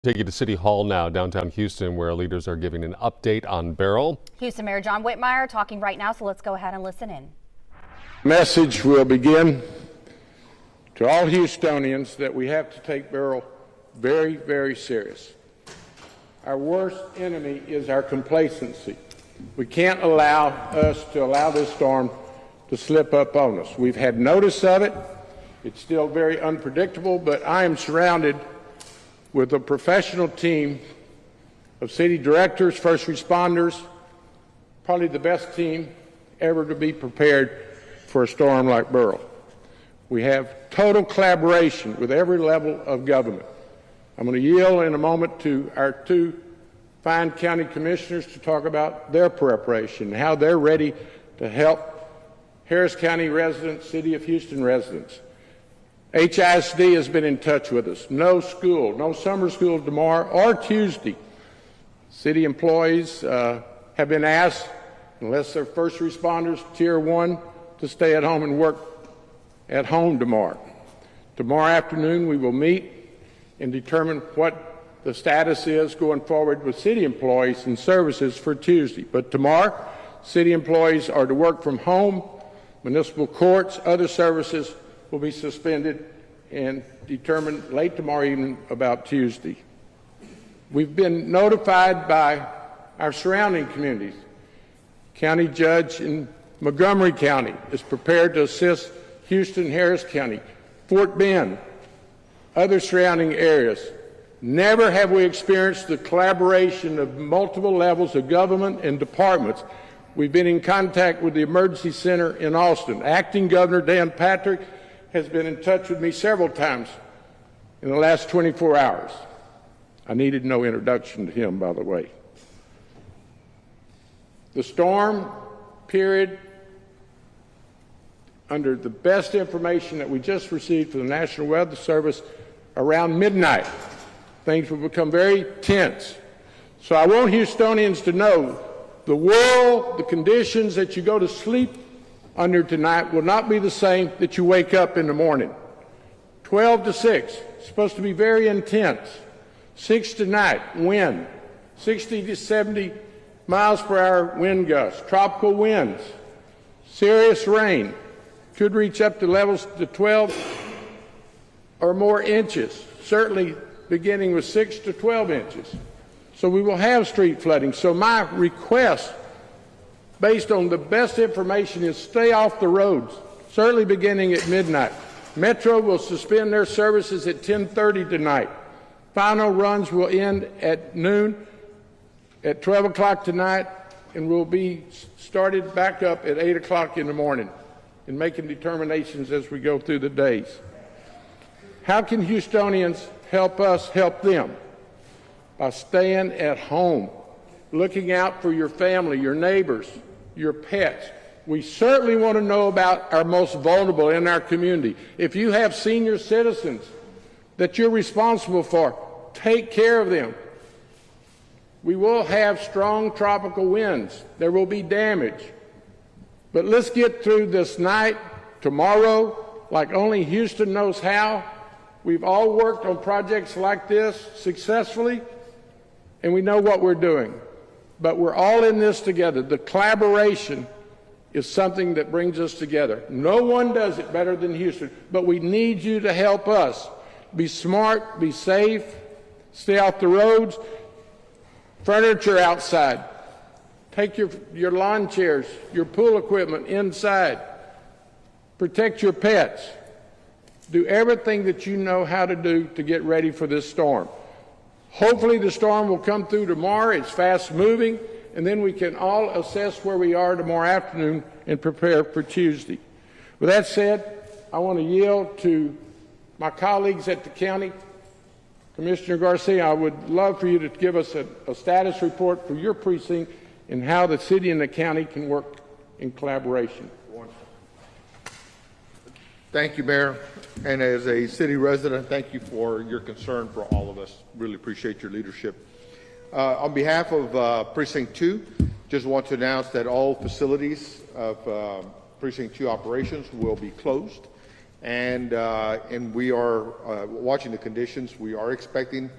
Take you to City Hall now, downtown Houston, where leaders are giving an update on Beryl. Houston Mayor John Whitmire talking right now, so let's go ahead and listen in. Message will begin to all Houstonians that we have to take Beryl very, very serious. Our worst enemy is our complacency. We can't allow this storm to slip up on us. We've had notice of it. It's still very unpredictable, but I am surrounded with a professional team of city directors, first responders, probably the best team ever to be prepared for a storm like Beryl. We have total collaboration with every level of government. I'm going to yield in a moment to our two fine county commissioners to talk about their preparation, how they're ready to help Harris County residents, City of Houston residents. HISD has been in touch with us. No school, no summer school tomorrow or Tuesday. City employees have been asked, unless they're first responders, Tier 1, to stay at home and work at home tomorrow. Tomorrow afternoon we will meet and determine what the status is going forward with city employees and services for Tuesday. But tomorrow, city employees are to work from home. Municipal courts, other services will be suspended and determined late tomorrow evening about Tuesday. We've been notified by our surrounding communities. County judge in Montgomery County is prepared to assist Houston, Harris County, Fort Bend, other surrounding areas. Never have we experienced the collaboration of multiple levels of government and departments. We've been in contact with the Emergency Center in Austin. Acting Governor Dan Patrick has been in touch with me several times in the last 24 hours. I needed no introduction to him, by the way. The storm period, under the best information that we just received from the National Weather Service, around midnight, things will become very tense. So I want Houstonians to know the world, the conditions that you go to sleep under tonight will not be the same that you wake up in the morning. 12 to 6, supposed to be very intense. 6 tonight, wind, 60 to 70 miles per hour wind gusts, tropical winds, serious rain, could reach up to levels to 12 or more inches, certainly beginning with 6 to 12 inches. So we will have street flooding. So my request, based on the best information, is stay off the roads, certainly beginning at midnight. Metro will suspend their services at 10:30 tonight. Final runs will end at noon, at 12 o'clock tonight, and will be started back up at 8 o'clock in the morning, and making determinations as we go through the days. How can Houstonians help us help them? By staying at home, looking out for your family, your neighbors, your pets. We certainly want to know about our most vulnerable in our community. If you have senior citizens that you're responsible for, take care of them. We will have strong tropical winds. There will be damage. But let's get through this night, tomorrow, like only Houston knows how. We've all worked on projects like this successfully, and we know what we're doing. But we're all in this together. The collaboration is something that brings us together. No one does it better than Houston, but we need you to help us. Be smart, be safe, stay off the roads, furniture outside. Take your lawn chairs, your pool equipment inside. Protect your pets. Do everything that you know how to do to get ready for this storm. Hopefully the storm will come through tomorrow. It's fast moving, and then we can all assess where we are tomorrow afternoon and prepare for Tuesday. With that said, I want to yield to my colleagues at the county. Commissioner Garcia, I would love for you to give us a status report for your precinct and how the city and the county can work in collaboration. Thank you, Mayor. And as a city resident, thank you for your concern for all of us. Really appreciate your leadership. On behalf of Precinct 2, just want to announce that all facilities of Precinct 2 operations will be closed. And we are watching the conditions. We are expecting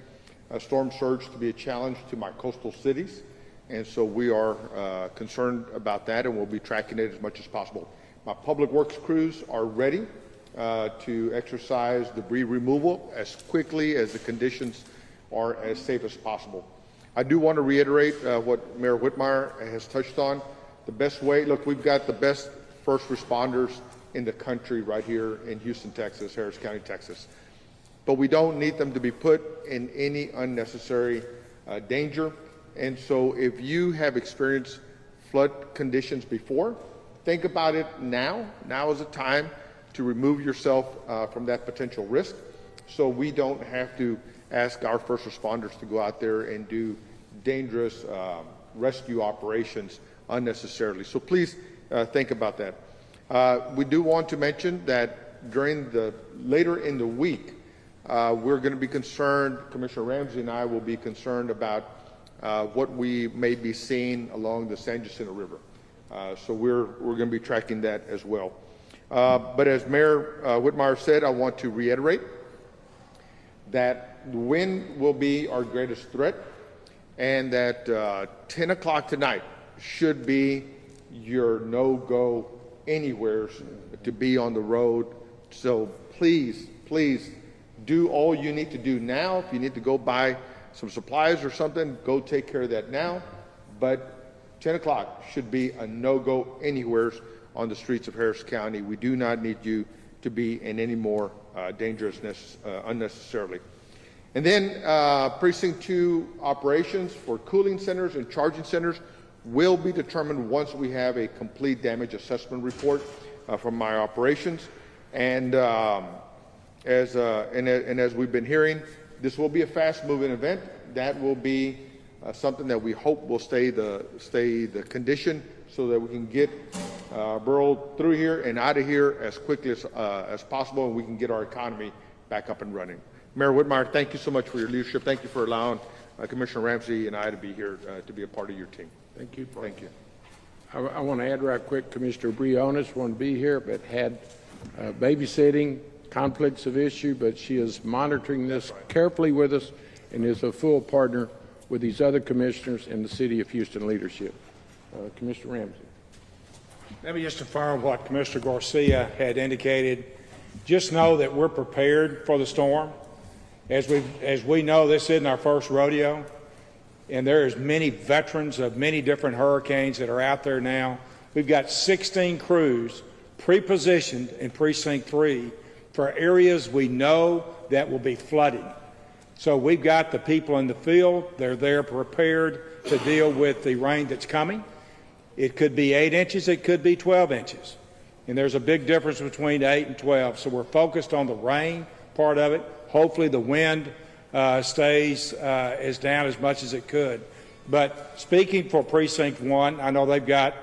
storm surge to be a challenge to my coastal cities. And so we are concerned about that, and we'll be tracking it as much as possible. My public works crews are ready to exercise debris removal as quickly as the conditions are as safe as possible. I do want to reiterate what Mayor Whitmire has touched on. The best way, look, we've got the best first responders in the country right here in Houston, Texas, Harris County, Texas. But we don't need them to be put in any unnecessary danger. And so if you have experienced flood conditions before, think about it now. Now is the time to remove yourself from that potential risk, so we don't have to ask our first responders to go out there and do dangerous rescue operations unnecessarily. So please think about that. We do want to mention that later in the week, we're going to be concerned, Commissioner Ramsey and I will be concerned about what we may be seeing along the San Jacinto River. So we're going to be tracking that as well. But as Mayor Whitmire said, I want to reiterate that the wind will be our greatest threat, and that 10 o'clock tonight should be your no-go anywhere to be on the road. So please, please do all you need to do now. If you need to go buy some supplies or something, go take care of that now. But 10 o'clock should be a no-go anywhere on the streets of Harris County. We do not need you to be in any more dangerousness unnecessarily. And then Precinct 2 operations for cooling centers and charging centers will be determined once we have a complete damage assessment report from my operations. And as we've been hearing, this will be a fast-moving event. That will be something that we hope will stay the condition, so that we can get Beryl through here and out of here as quickly as possible, and we can get our economy back up and running. Mayor Whitmire, thank you so much for your leadership. Thank you for allowing Commissioner Ramsey and I to be here to be a part of your team. Thank you. Thank you. I want to add right quick, Commissioner Briones wanted to be here, but had babysitting, conflicts of issue, but she is monitoring this carefully with us and is a full partner with these other commissioners and the City of Houston leadership. Commissioner Ramsey. Let me just affirm what Commissioner Garcia had indicated. Just know that we're prepared for the storm. As we know, this isn't our first rodeo, and there's many veterans of many different hurricanes that are out there now. We've got 16 crews pre-positioned in Precinct 3 for areas we know that will be flooded. So we've got the people in the field. They're there prepared to deal with the rain that's coming. It could be 8 inches, it could be 12 inches. And there's a big difference between 8 and 12. So we're focused on the rain part of it. Hopefully the wind stays as down as much as it could. But speaking for Precinct 1, I know they've got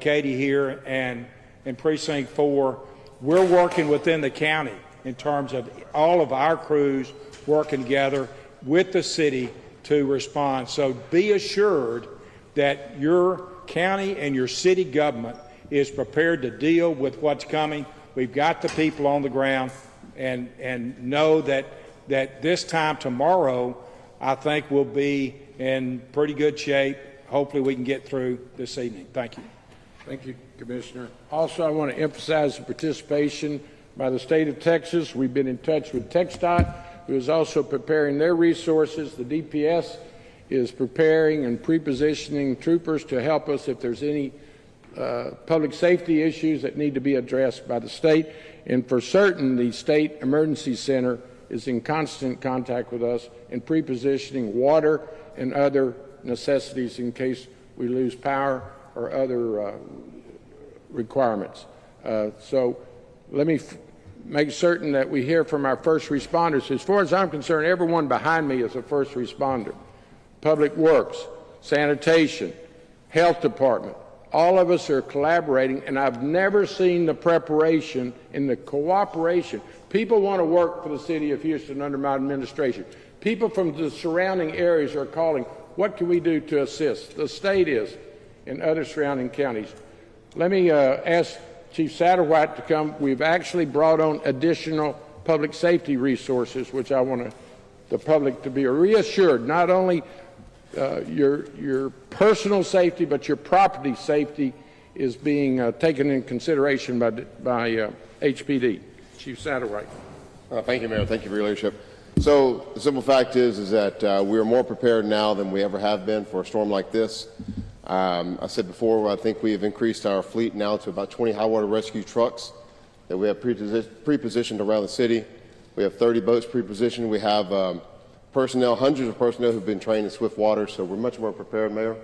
Katie here, and in Precinct 4, we're working within the county in terms of all of our crews working together with the city to respond. So be assured that your county and your city government is prepared to deal with what's coming. We've got the people on the ground, and know that this time tomorrow, I think we'll be in pretty good shape. Hopefully we can get through this evening. Thank you. Thank you, Commissioner. Also, I want to emphasize the participation by the state of Texas. We've been in touch with TxDOT, who is also preparing their resources. The DPS is preparing and pre-positioning troopers to help us if there's any public safety issues that need to be addressed by the state. And for certain, the State Emergency Center is in constant contact with us in pre-positioning water and other necessities in case we lose power or other requirements. So let me make certain that we hear from our first responders. As far as I'm concerned, everyone behind me is a first responder. Public Works, Sanitation, Health Department, all of us are collaborating, and I've never seen the preparation and the cooperation. People want to work for the City of Houston under my administration. People from the surrounding areas are calling, what can we do to assist? The state is, and other surrounding counties. Let me ask Chief Satterwhite to come. We've actually brought on additional public safety resources, which I want to the public to be reassured, not only your personal safety, but your property safety is being taken in consideration by HPD. Chief Satterwhite. Thank you, Mayor. Thank you for your leadership. So the simple fact is that we are more prepared now than we ever have been for a storm like this. I said before, I think we have increased our fleet now to about 20 high water rescue trucks that we have pre-positioned around the city. We have 30 boats pre-positioned. We have personnel, hundreds of personnel who've been trained in swift water, so we're much more prepared, Mayor.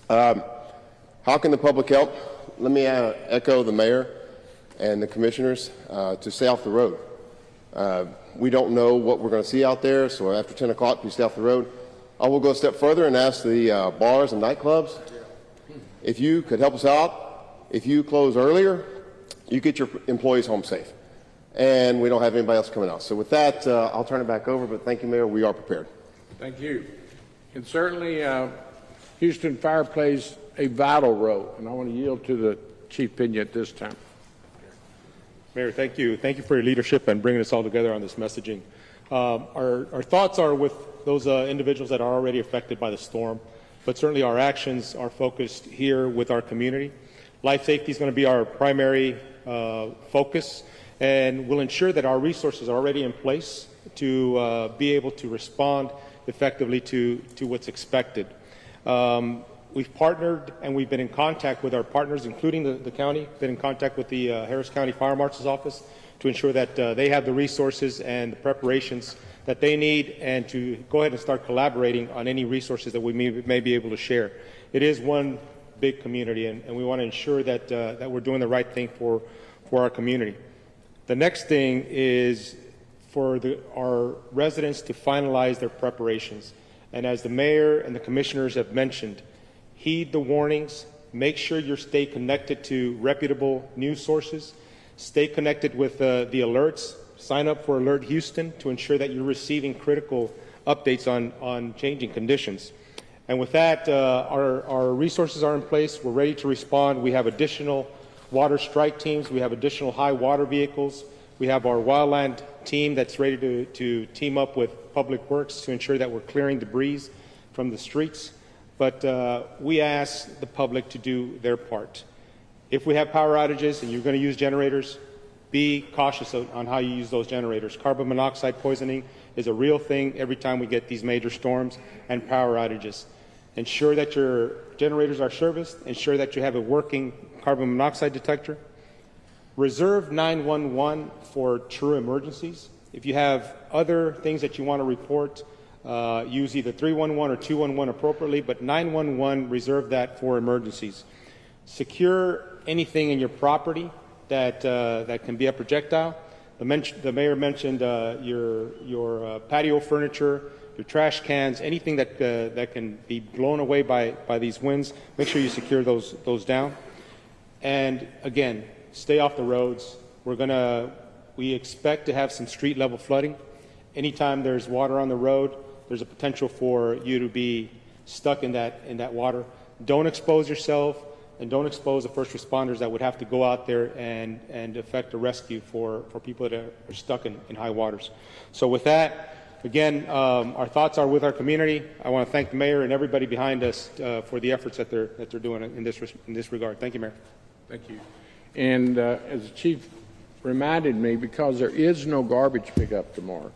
How can the public help? Let me echo the mayor and the commissioners to stay off the road. We don't know what we're going to see out there, so after 10 o'clock, we stay off the road. I will go a step further and ask the bars and nightclubs if you could help us out. If you close earlier, you get your employees home safe, and we don't have anybody else coming out. So with that, I'll turn it back over, but thank you, Mayor. We are prepared. Thank you. And certainly, Houston Fire plays a vital role, and I want to yield to the Chief Pena at this time. Mayor, thank you. Thank you for your leadership and bringing us all together on this messaging. Our thoughts are with those individuals that are already affected by the storm, but certainly our actions are focused here with our community. Life safety is going to be our primary focus, and we'll ensure that our resources are already in place to be able to respond effectively to what's expected. We've partnered and we've been in contact with our partners, including the county, been in contact with the Harris County Fire Marshal's Office to ensure that they have the resources and the preparations that they need, and to go ahead and start collaborating on any resources that we may be able to share. It is one big community, and we want to ensure that, that we're doing the right thing for our community. The next thing is for our residents to finalize their preparations. And as the mayor and the commissioners have mentioned, heed the warnings, make sure you stay connected to reputable news sources, stay connected with the alerts, sign up for Alert Houston to ensure that you're receiving critical updates on changing conditions. And with that, our resources are in place. We're ready to respond. We have additional water strike teams. We have additional high water vehicles. We have our wildland team that's ready to team up with Public Works to ensure that we're clearing debris from the streets. But we ask the public to do their part. If we have power outages and you're going to use generators, be cautious on how you use those generators. Carbon monoxide poisoning is a real thing every time we get these major storms and power outages. Ensure that your generators are serviced. Ensure that you have a working carbon monoxide detector. Reserve 911 for true emergencies. If you have other things that you want to report, use either 311 or 211 appropriately, but 911, reserve that for emergencies. Secure anything in your property that can be a projectile. The mayor mentioned your patio furniture, your trash cans, anything that can be blown away by these winds. Make sure you secure those down. And again, stay off the roads. We expect to have some street level flooding. Anytime there's water on the road, there's a potential for you to be stuck in that water. Don't expose yourself, and don't expose the first responders that would have to go out there and effect a rescue for people that are stuck in high waters. So with that, again, our thoughts are with our community. I want to thank the mayor and everybody behind us for the efforts that they're doing in this regard. Thank you, Mayor. Thank you. And as the chief reminded me, because there is no garbage pickup tomorrow,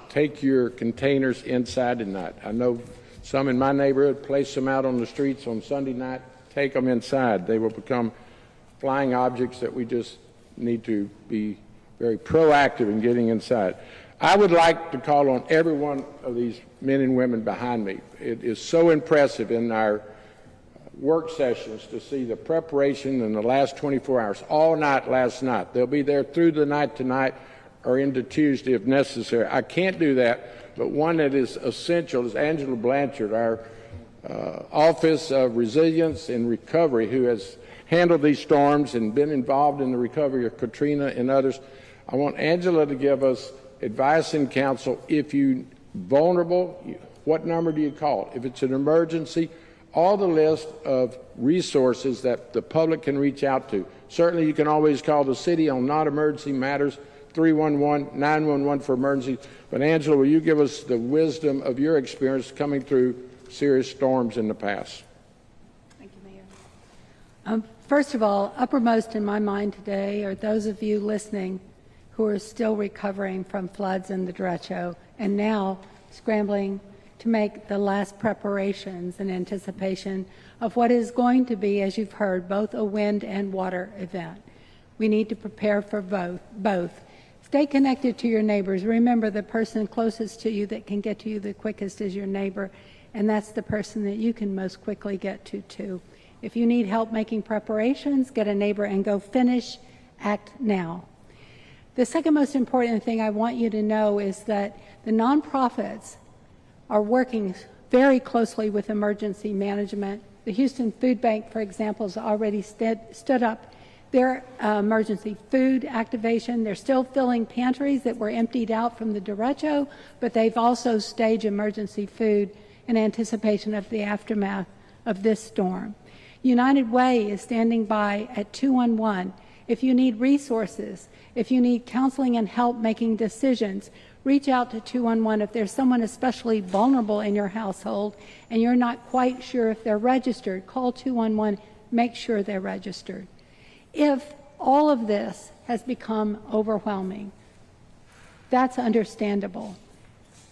take your containers inside tonight. I know some in my neighborhood place them out on the streets on Sunday night. Take them inside. They will become flying objects that we just need to be very proactive in getting inside. I would like to call on every one of these men and women behind me. It is so impressive in our work sessions to see the preparation in the last 24 hours, all night last night. They'll be there through the night tonight or into Tuesday if necessary. I can't do that, but one that is essential is Angela Blanchard, our Office of Resilience and Recovery, who has handled these storms and been involved in the recovery of Katrina and others. I want Angela to give us advice and counsel. If you're vulnerable, what number do you call? If it's an emergency, all the list of resources that the public can reach out to. Certainly you can always call the city on non-emergency matters. 311, 911 for emergencies. But Angela, will you give us the wisdom of your experience coming through serious storms in the past? Thank you, Mayor. First of all, uppermost in my mind today are those of you listening who are still recovering from floods in the derecho and now scrambling to make the last preparations in anticipation of what is going to be, as you've heard, both a wind and water event. We need to prepare for both. Stay connected to your neighbors. Remember, the person closest to you that can get to you the quickest is your neighbor, and that's the person that you can most quickly get to too. If you need help making preparations, get a neighbor and go finish, act now. The second most important thing I want you to know is that the nonprofits are working very closely with emergency management. The Houston Food Bank, for example, has already stood up their emergency food activation. They're still filling pantries that were emptied out from the derecho, but they've also staged emergency food in anticipation of the aftermath of this storm. United Way is standing by at 211. If you need resources, if you need counseling and help making decisions, reach out to 211. If there's someone especially vulnerable in your household and you're not quite sure if they're registered, call 211, make sure they're registered. If all of this has become overwhelming, that's understandable.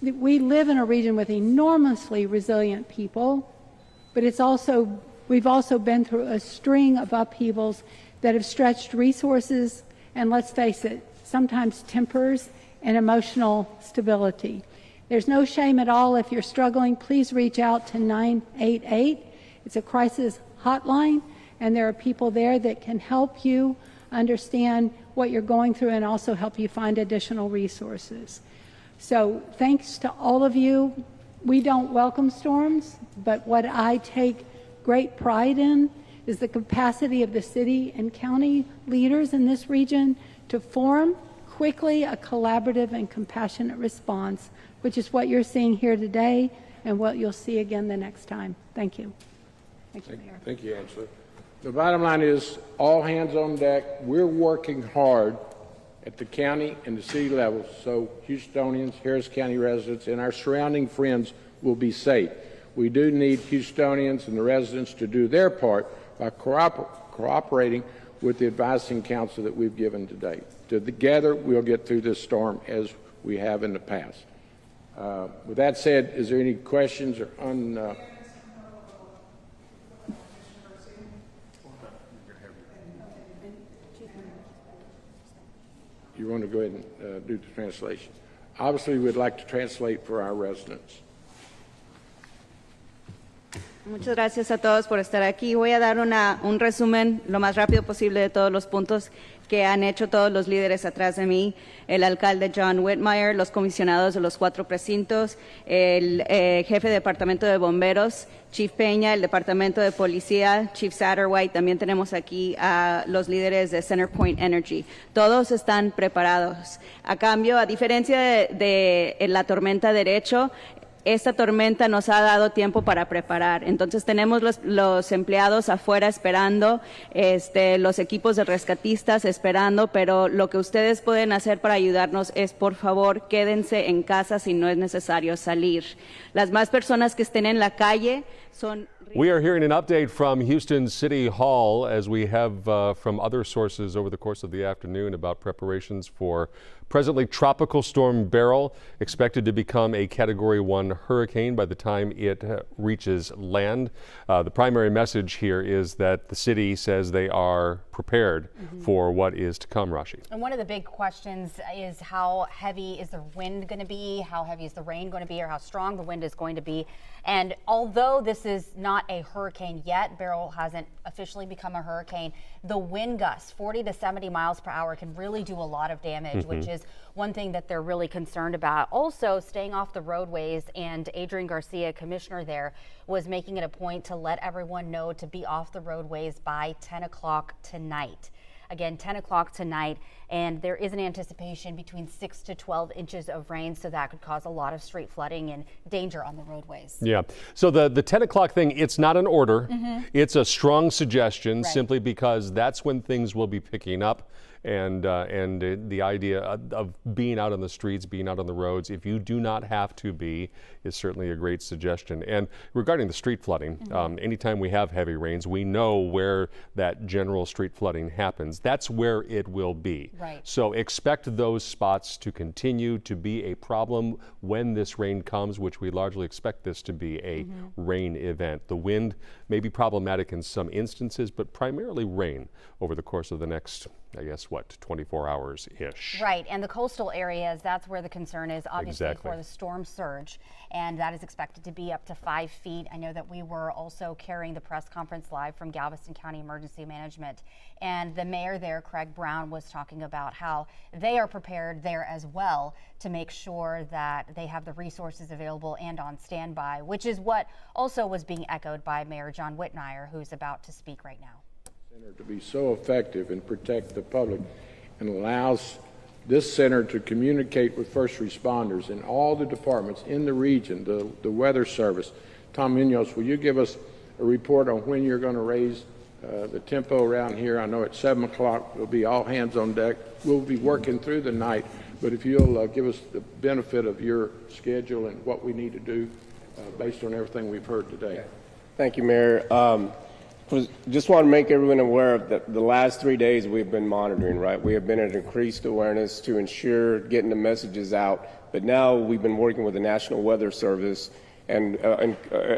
We live in a region with enormously resilient people, but we've also been through a string of upheavals that have stretched resources and, let's face it, sometimes tempers and emotional stability. There's no shame at all. If you're struggling, please reach out to 988. It's a crisis hotline, and there are people there that can help you understand what you're going through and also help you find additional resources. So thanks to all of you. We don't welcome storms, but what I take great pride in is the capacity of the city and county leaders in this region to form quickly a collaborative and compassionate response, which is what you're seeing here today and what you'll see again the next time. Thank you. Thank you, Mayor. Thank you, Angela. The bottom line is all hands on deck. We're working hard at the county and the city levels so Houstonians, Harris County residents, and our surrounding friends will be safe. We do need Houstonians and the residents to do their part by cooperating with the advising council that we've given today. Together, we'll get through this storm as we have in the past. With that said, is there any questions or you want to go ahead and do the translation? Obviously, we'd like to translate for our residents. Muchas gracias a todos por estar aquí. Voy a dar un resumen lo más rápido posible de todos los puntos que han hecho todos los líderes atrás de mí, el alcalde John Whitmire, los comisionados de los 4 precintos, el jefe de departamento de bomberos, Chief Peña, el departamento de policía, Chief Satterwhite. También tenemos aquí a los líderes de Centerpoint Energy. Todos están preparados. A cambio, a diferencia de la tormenta derecho, esta tormenta nos ha dado tiempo para preparar. Entonces tenemos los empleados afuera esperando, los equipos de rescatistas esperando, pero lo que ustedes pueden hacer para ayudarnos es, por favor, quédense en casa si no es necesario salir. Las más personas que estén en la calle son... We are hearing an update from Houston City Hall as we have from other sources over the course of the afternoon about preparations for presently Tropical Storm Beryl, expected to become a Category 1 hurricane by the time it reaches land. The primary message here is that the city says they are prepared for what is to come, Rashi. And one of the big questions is how heavy is the wind going to be, how heavy is the rain going to be, or how strong the wind is going to be. And although this is not a hurricane yet, Beryl hasn't officially become a hurricane, the wind gusts, 40 to 70 miles per hour, can really do a lot of damage, which is one thing that they're really concerned about. Also, staying off the roadways, and Adrian Garcia, commissioner there, was making it a point to let everyone know to be off the roadways by 10 o'clock tonight. Again, 10 o'clock tonight, and there is an anticipation between 6 to 12 inches of rain, so that could cause a lot of street flooding and danger on the roadways. Yeah. So the 10 o'clock thing, it's not an order. It's a strong suggestion, simply because that's when things will be picking up. and the idea of being out on the streets, being out on the roads, if you do not have to be, is certainly a great suggestion. And regarding the street flooding, anytime we have heavy rains, we know where that general street flooding happens. That's where it will be. Right. So expect those spots to continue to be a problem when this rain comes, which we largely expect this to be a rain event. The wind may be problematic in some instances, but primarily rain over the course of the next, I guess, what, 24 hours-ish. Right, and the coastal areas, that's where the concern is, obviously, Exactly. for the storm surge, and that is expected to be up to 5 feet. I know that we were also carrying the press conference live from Galveston County Emergency Management, and the mayor there, KRIV Brown, was talking about how they are prepared there as well to make sure that they have the resources available and on standby, which is what also was being echoed by Mayor John Whitmire, who's about to speak right now. To be so effective and protect the public, and allows this center to communicate with first responders in all the departments in the region, the weather service. Tom Munoz, will you give us a report on when you're going to raise the tempo around here? I know at 7 o'clock we'll be all hands on deck. We'll be working through the night, but if you'll give us the benefit of your schedule and what we need to do based on everything we've heard today. Thank you, Mayor. Just want to make everyone aware of the last 3 days we've been monitoring, right? We have been at increased awareness to ensure getting the messages out, but now we've been working with the National Weather Service and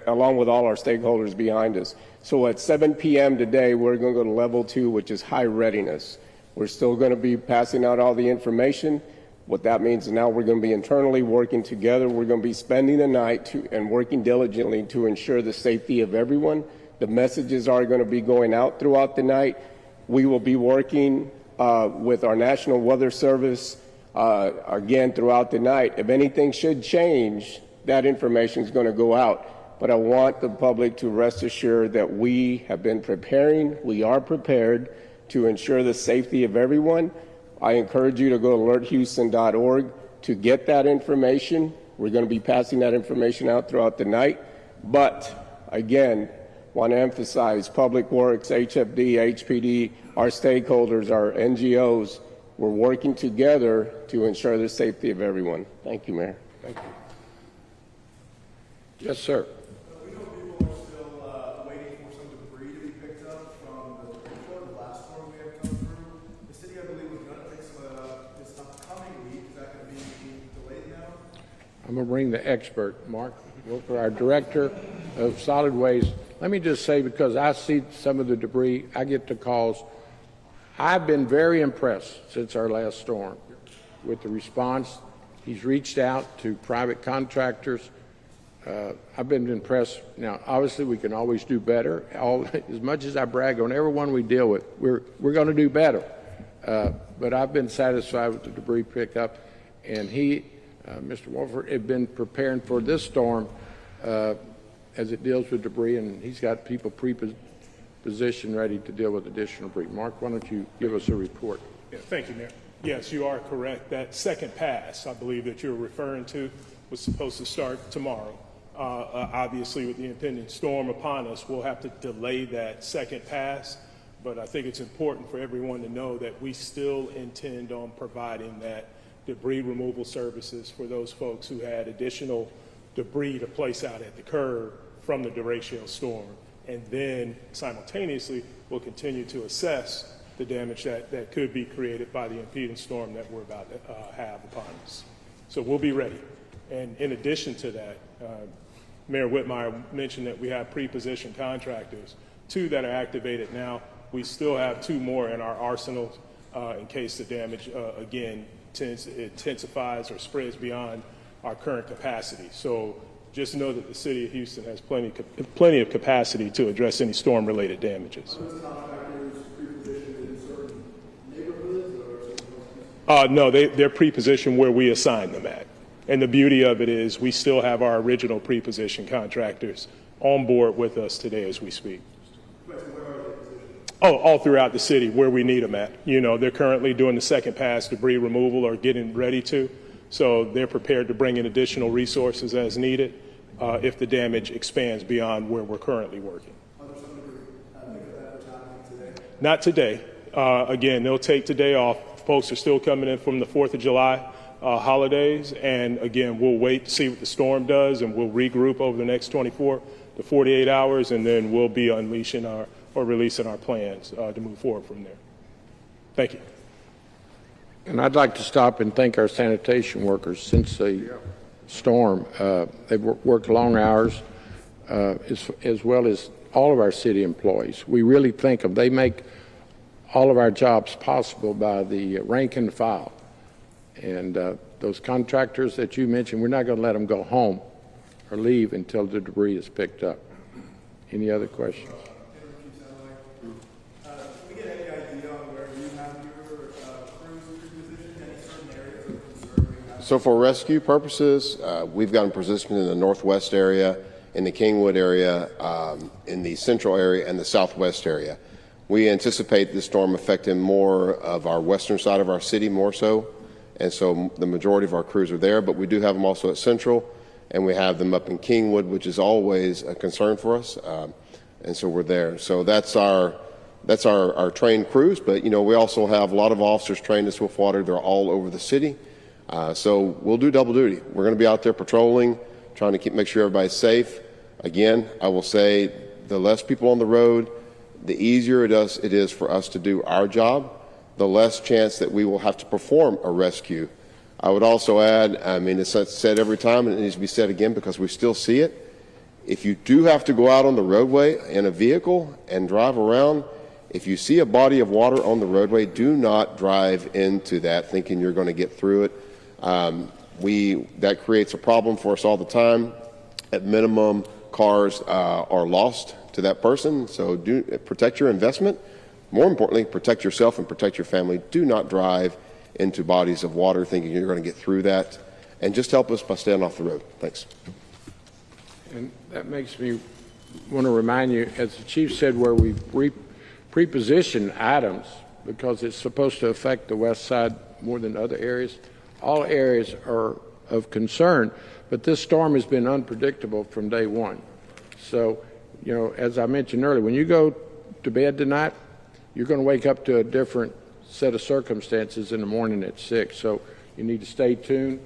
along with all our stakeholders behind us. So at 7 p.m. today, we're going to go to level 2, which is high readiness. We're still going to be passing out all the information. What that means is now we're going to be internally working together. We're going to be spending the night and working diligently to ensure the safety of everyone. The messages are going to be going out throughout the night. We will be working with our National Weather Service again throughout the night. If anything should change, that information is going to go out. But I want the public to rest assured that we have been preparing. We are prepared to ensure the safety of everyone. I encourage you to go to alerthouston.org to get that information. We're going to be passing that information out throughout the night. But again, want to emphasize Public Works, HFD, HPD, our stakeholders, our NGOs, we're working together to ensure the safety of everyone. Thank you, Mayor. Thank you. Yes, sir. We know people are still waiting for some debris to be picked up from the last storm we had come through. The city, I believe, was going to pick some this upcoming week. Is that going to be delayed now? I'm going to bring the expert, Mark Wilker, our director of solid waste. Let me just say, because I see some of the debris, I get the calls. I've been very impressed since our last storm with the response. He's reached out to private contractors. I've been impressed. Now, obviously, we can always do better. As much as I brag on everyone we deal with, we're going to do better. But I've been satisfied with the debris pickup, and Mr. Wolford, had been preparing for this storm as it deals with debris, and he's got people pre-positioned ready to deal with additional debris. Mark, why don't you give us a report? Yeah, thank you, Mayor. Yes, you are correct. That second pass, I believe that you're referring to, was supposed to start tomorrow. Obviously, with the impending storm upon us, we'll have to delay that second pass, but I think it's important for everyone to know that we still intend on providing that debris removal services for those folks who had additional debris to place out at the curb from the derecho storm. And then simultaneously, we'll continue to assess the damage that could be created by the impending storm that we're about to have upon us. So we'll be ready. And in addition to that, Mayor Whitmire mentioned that we have pre-positioned contractors, 2 that are activated now. We still have 2 more in our arsenal in case the damage, again, intensifies or spreads beyond our current capacity. So just know that the city of Houston has plenty of capacity to address any storm-related damages. Are those contractors pre-positioned in certain neighborhoods or? No, they're pre-positioned where we assign them at. And the beauty of it is we still have our original pre-positioned contractors on board with us today as we speak. Where are they positioned? Oh, all throughout the city where we need them at. You know, they're currently doing the second pass debris removal or getting ready to. So they're prepared to bring in additional resources as needed if the damage expands beyond where we're currently working. Are there some degree pick up that for timing today? Not today. Again, they'll take today off. Folks are still coming in from the 4th of July holidays, and again, we'll wait to see what the storm does, and we'll regroup over the next 24 to 48 hours, and then we'll be unleashing or releasing our plans to move forward from there. Thank you. And I'd like to stop and thank our sanitation workers since the storm. They've worked long hours, as well as all of our city employees. We really thank them. They make all of our jobs possible by the rank and file. And those contractors that you mentioned, we're not going to let them go home or leave until the debris is picked up. Any other questions? So for rescue purposes, we've got them positioned in the northwest area, in the Kingwood area, in the central area, and the southwest area. We anticipate this storm affecting more of our western side of our city more so, and so the majority of our crews are there, but we do have them also at Central, and we have them up in Kingwood, which is always a concern for us, and so we're there. So that's our trained crews, but you know, we also have a lot of officers trained in Swiftwater. They're all over the city. So we'll do double duty. We're going to be out there patrolling, trying to make sure everybody's safe. Again, I will say the less people on the road, the easier it is for us to do our job, the less chance that we will have to perform a rescue. I would also add, I mean, it's said every time, and it needs to be said again because we still see it. If you do have to go out on the roadway in a vehicle and drive around, if you see a body of water on the roadway, do not drive into that thinking you're going to get through it. That creates a problem for us all the time. At minimum, cars are lost to that person. So do protect your investment. More importantly, protect yourself and protect your family. Do not drive into bodies of water thinking you're going to get through that. And just help us by staying off the road. Thanks. And that makes me want to remind you, as the chief said, where we've pre-positioned items because it's supposed to affect the west side more than other areas. All areas are of concern, but this storm has been unpredictable from day one. So, you know, as I mentioned earlier, when you go to bed tonight, you're going to wake up to a different set of circumstances in the morning at 6. So you need to stay tuned,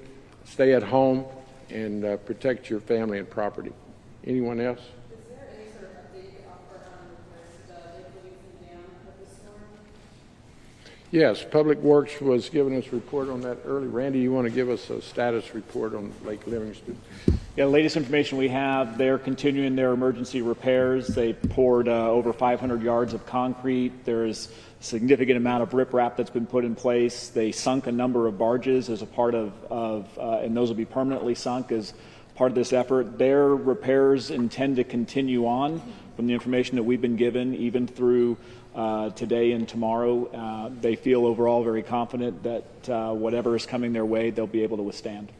stay at home, and protect your family and property. Anyone else? Is there any sort of update offered on the lake releasing down of the storm? Yes, Public Works was giving us a report on that early. Randy, you want to give us a status report on Lake Livingston? Yeah, the latest information we have, they're continuing their emergency repairs. They poured over 500 yards of concrete. There's a significant amount of riprap that's been put in place. They sunk a number of barges as a part of and those will be permanently sunk as part of this effort. Their repairs intend to continue on from the information that we've been given, even through today and tomorrow. They feel overall very confident that whatever is coming their way, they'll be able to withstand.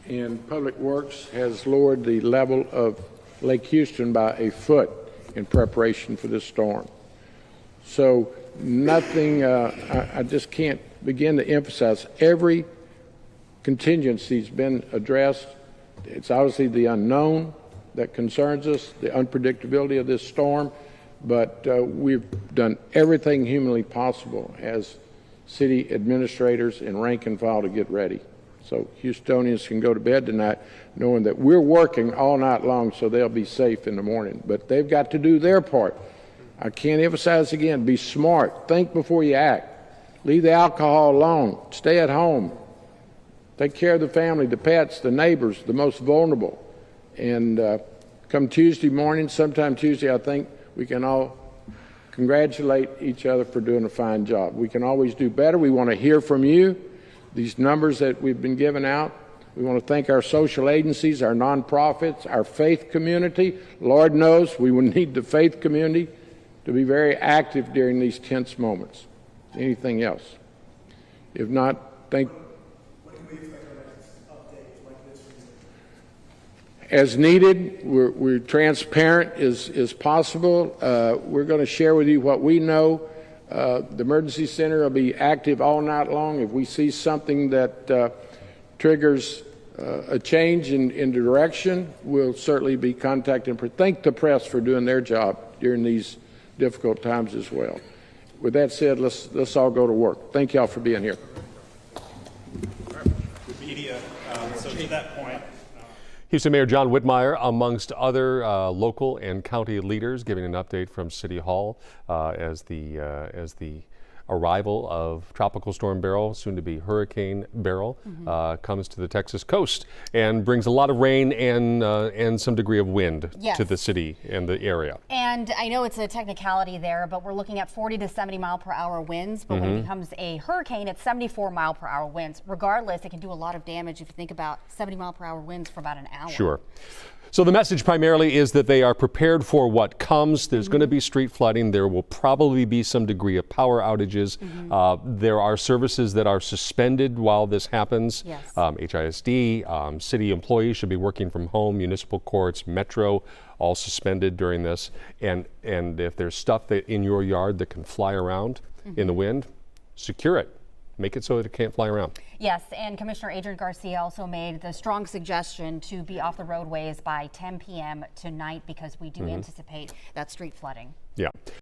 And Public Works has lowered the level of Lake Houston by a foot in preparation for this storm. So nothing, I just can't begin to emphasize, every contingency's been addressed. It's obviously the unknown that concerns us, the unpredictability of this storm, but we've done everything humanly possible as city administrators and rank and file to get ready. So Houstonians can go to bed tonight knowing that we're working all night long so they'll be safe in the morning. But they've got to do their part. I can't emphasize again, be smart. Think before you act. Leave the alcohol alone. Stay at home. Take care of the family, the pets, the neighbors, the most vulnerable. And come Tuesday morning, sometime Tuesday, I think we can all congratulate each other for doing a fine job. We can always do better. We want to hear from you. These numbers that we've been giving out, we want to thank our social agencies, our nonprofits, our faith community. Lord knows we will need the faith community to be very active during these tense moments. Anything else? If not, thank you. When can we expect our next update like this? As needed, we're transparent as possible. We're going to share with you what we know. The emergency center will be active all night long. If we see something that triggers a change in direction, we'll certainly be contacting. Thank the press for doing their job during these difficult times as well. with that said, let's all go to work. Thank y'all for being here. Media, so to that point. Houston Mayor John Whitmire, amongst other local and county leaders, giving an update from City Hall as the arrival of Tropical Storm Beryl, soon to be Hurricane Beryl, comes to the Texas coast and brings a lot of rain and some degree of wind to the city and the area. And I know it's a technicality there, but we're looking at 40 to 70 mile per hour winds. But when it becomes a hurricane, it's 74 mile per hour winds. Regardless, it can do a lot of damage if you think about 70 mile per hour winds for about an hour. Sure. So the message primarily is that they are prepared for what comes. There's going to be street flooding. There will probably be some degree of power outages. There are services that are suspended while this happens. Yes. HISD, city employees should be working from home, municipal courts, Metro, all suspended during this. And if there's stuff that in your yard that can fly around in the wind, secure it. Make it so that it can't fly around. Yes, and Commissioner Adrian Garcia also made the strong suggestion to be off the roadways by 10 p.m. tonight because we do anticipate that street flooding. Yeah.